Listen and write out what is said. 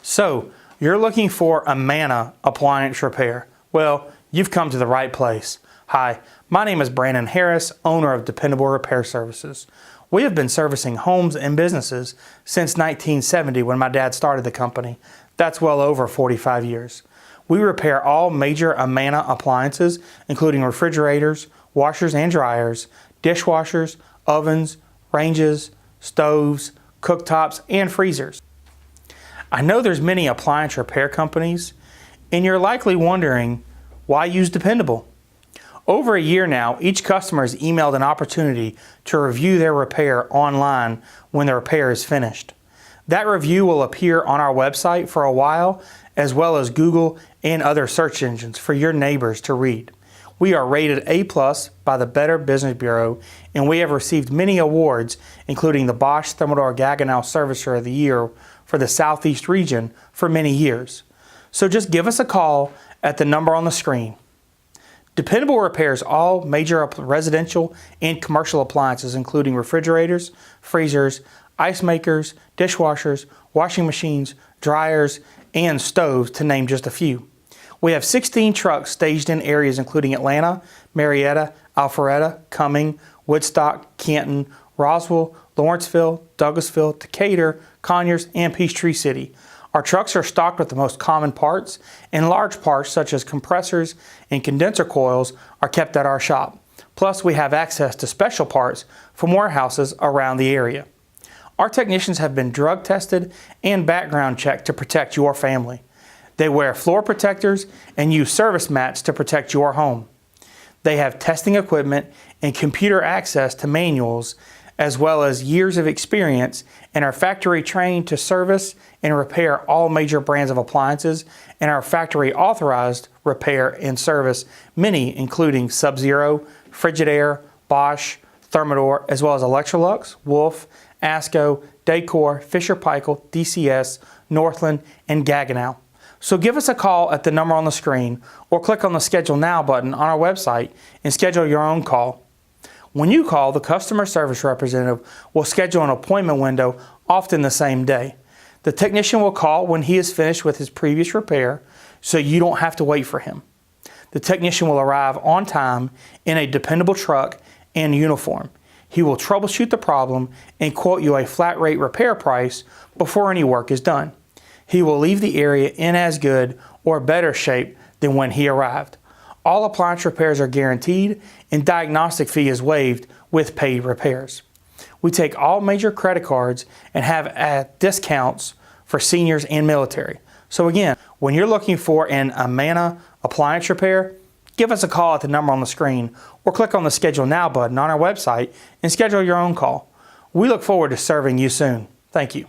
So, you're looking for Amana Appliance Repair. Well, you've come to the right place. Hi, my name is Brandon Harris, owner of Dependable Repair Services. We have been servicing homes and businesses since 1970 when my dad started the company. That's well over 45 years. We repair all major Amana appliances, including refrigerators, washers and dryers, dishwashers, ovens, ranges, stoves, cooktops, and freezers. I know there's many appliance repair companies, and you're likely wondering, why use Dependable? Over a year now, each customer has emailed an opportunity to review their repair online when the repair is finished. That review will appear on our website for a while, as well as Google and other search engines for your neighbors to read. We are rated A+ by the Better Business Bureau, and we have received many awards, including the Bosch Thermador Gaggenau Servicer of the Year for the Southeast region for many years. So just give us a call at the number on the screen. Dependable repairs all major residential and commercial appliances, including refrigerators, freezers, ice makers, dishwashers, washing machines, dryers, and stoves, to name just a few. We have 16 trucks staged in areas including Atlanta, Marietta, Alpharetta, Cumming, Woodstock, Canton, Roswell, Lawrenceville, Douglasville, Decatur, Conyers, and Peachtree City. Our trucks are stocked with the most common parts, and large parts such as compressors and condenser coils are kept at our shop. Plus, we have access to special parts from warehouses around the area. Our technicians have been drug tested and background checked to protect your family. They wear floor protectors and use service mats to protect your home. They have testing equipment and computer access to manuals, as well as years of experience, and are factory trained to service and repair all major brands of appliances, and are factory authorized repair and service many, including Sub-Zero, Frigidaire, Bosch, Thermador, as well as Electrolux, Wolf, ASCO, Dacor, Fisher-Paykel, DCS, Northland, and Gaggenau. So give us a call at the number on the screen, or click on the Schedule Now button on our website and schedule your own call. When you call, the customer service representative will schedule an appointment window, often the same day. The technician will call when he is finished with his previous repair, so you don't have to wait for him. The technician will arrive on time in a dependable truck and uniform. He will troubleshoot the problem and quote you a flat rate repair price before any work is done. He will leave the area in as good or better shape than when he arrived. All appliance repairs are guaranteed, and diagnostic fee is waived with paid repairs. We take all major credit cards and have discounts for seniors and military. So again, when you're looking for an Amana appliance repair, give us a call at the number on the screen, or click on the Schedule Now button on our website and schedule your own call. We look forward to serving you soon. Thank you.